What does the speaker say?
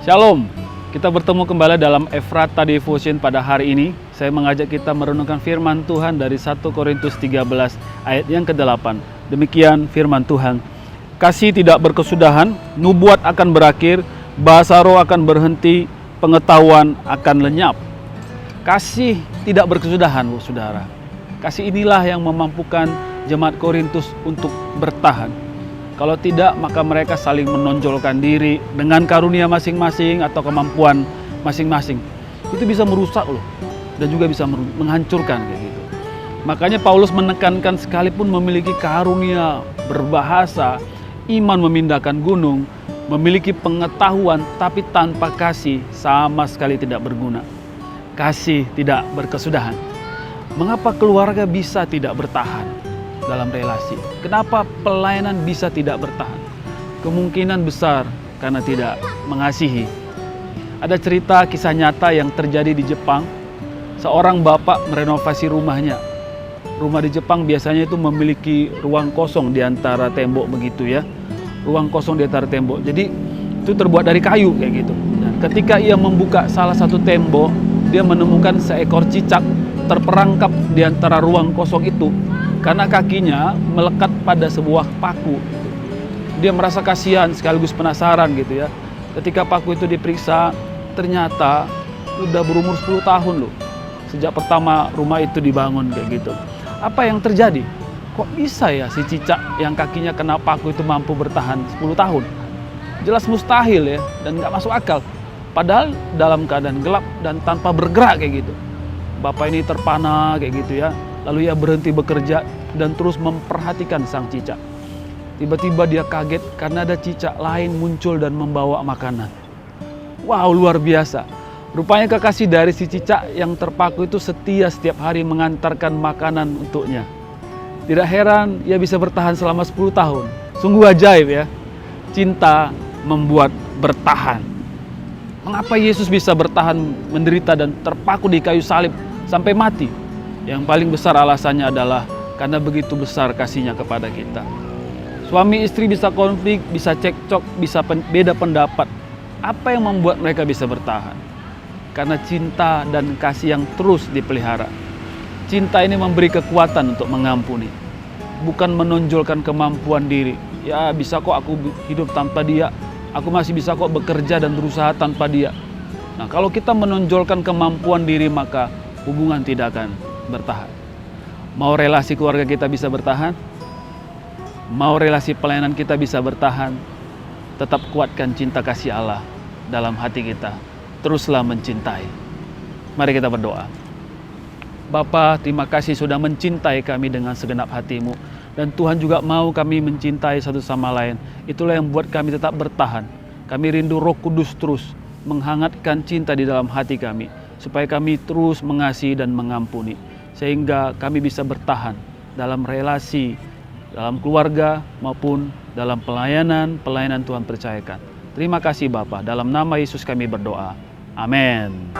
Shalom, kita bertemu kembali dalam Efrata Devotion pada hari ini. Saya mengajak kita merenungkan firman Tuhan dari 1 Korintus 13 ayat yang ke-8. Demikian firman Tuhan. Kasih tidak berkesudahan, nubuat akan berakhir, bahasa roh akan berhenti, pengetahuan akan lenyap. Kasih tidak berkesudahan, saudara. Kasih inilah yang memampukan jemaat Korintus untuk bertahan. Kalau tidak, maka mereka saling menonjolkan diri dengan karunia masing-masing atau kemampuan masing-masing. Itu bisa merusak loh, dan juga bisa menghancurkan kayak gitu. Makanya Paulus menekankan sekalipun memiliki karunia berbahasa, iman memindahkan gunung, memiliki pengetahuan, tapi tanpa kasih sama sekali tidak berguna. Kasih tidak berkesudahan. Mengapa keluarga bisa tidak bertahan dalam relasi? Kenapa pelayanan bisa tidak bertahan? Kemungkinan besar karena tidak mengasihi. Ada cerita kisah nyata yang terjadi di Jepang. Seorang bapak merenovasi rumahnya. Rumah di Jepang biasanya itu memiliki ruang kosong di antara tembok begitu ya. Ruang kosong di antara tembok. Jadi itu terbuat dari kayu kayak gitu. Dan ketika ia membuka salah satu tembok, dia menemukan seekor cicak terperangkap di antara ruang kosong itu. Karena kakinya melekat pada sebuah paku. Dia merasa kasihan sekaligus penasaran gitu ya. Ketika paku itu diperiksa, ternyata udah berumur 10 tahun loh. Sejak pertama rumah itu dibangun kayak gitu. Apa yang terjadi? Kok bisa ya si cicak yang kakinya kena paku itu mampu bertahan 10 tahun? Jelas mustahil ya, dan nggak masuk akal. Padahal dalam keadaan gelap dan tanpa bergerak kayak gitu. Bapak ini terpana kayak gitu ya. Lalu ia berhenti bekerja dan terus memperhatikan sang cicak. Tiba-tiba dia kaget karena ada cicak lain muncul dan membawa makanan. Wow, luar biasa. Rupanya kekasih dari si cicak yang terpaku itu setia setiap hari mengantarkan makanan untuknya. Tidak heran ia bisa bertahan selama 10 tahun. Sungguh ajaib ya. Cinta membuat bertahan. Mengapa Yesus bisa bertahan menderita dan terpaku di kayu salib sampai mati? Yang paling besar alasannya adalah karena begitu besar kasihnya kepada kita. Suami istri bisa konflik, bisa cekcok, bisa beda pendapat. Apa yang membuat mereka bisa bertahan? Karena cinta dan kasih yang terus dipelihara. Cinta ini memberi kekuatan untuk mengampuni. Bukan menonjolkan kemampuan diri. Ya bisa kok aku hidup tanpa dia. Aku masih bisa kok bekerja dan berusaha tanpa dia. Nah kalau kita menonjolkan kemampuan diri, maka hubungan tidak akan bertahan. Mau relasi keluarga kita bisa bertahan? Mau relasi pelayanan kita bisa bertahan? Tetap kuatkan cinta kasih Allah dalam hati kita. Teruslah mencintai. Mari kita berdoa. Bapa, terima kasih sudah mencintai kami dengan segenap hatimu. Dan Tuhan juga mau kami mencintai satu sama lain. Itulah yang membuat kami tetap bertahan. Kami rindu Roh Kudus terus menghangatkan cinta di dalam hati kami. Supaya kami terus mengasihi dan mengampuni. Sehingga kami bisa bertahan dalam relasi, dalam keluarga maupun dalam pelayanan Tuhan percayakan. Terima kasih Bapa, dalam nama Yesus kami berdoa. Amin.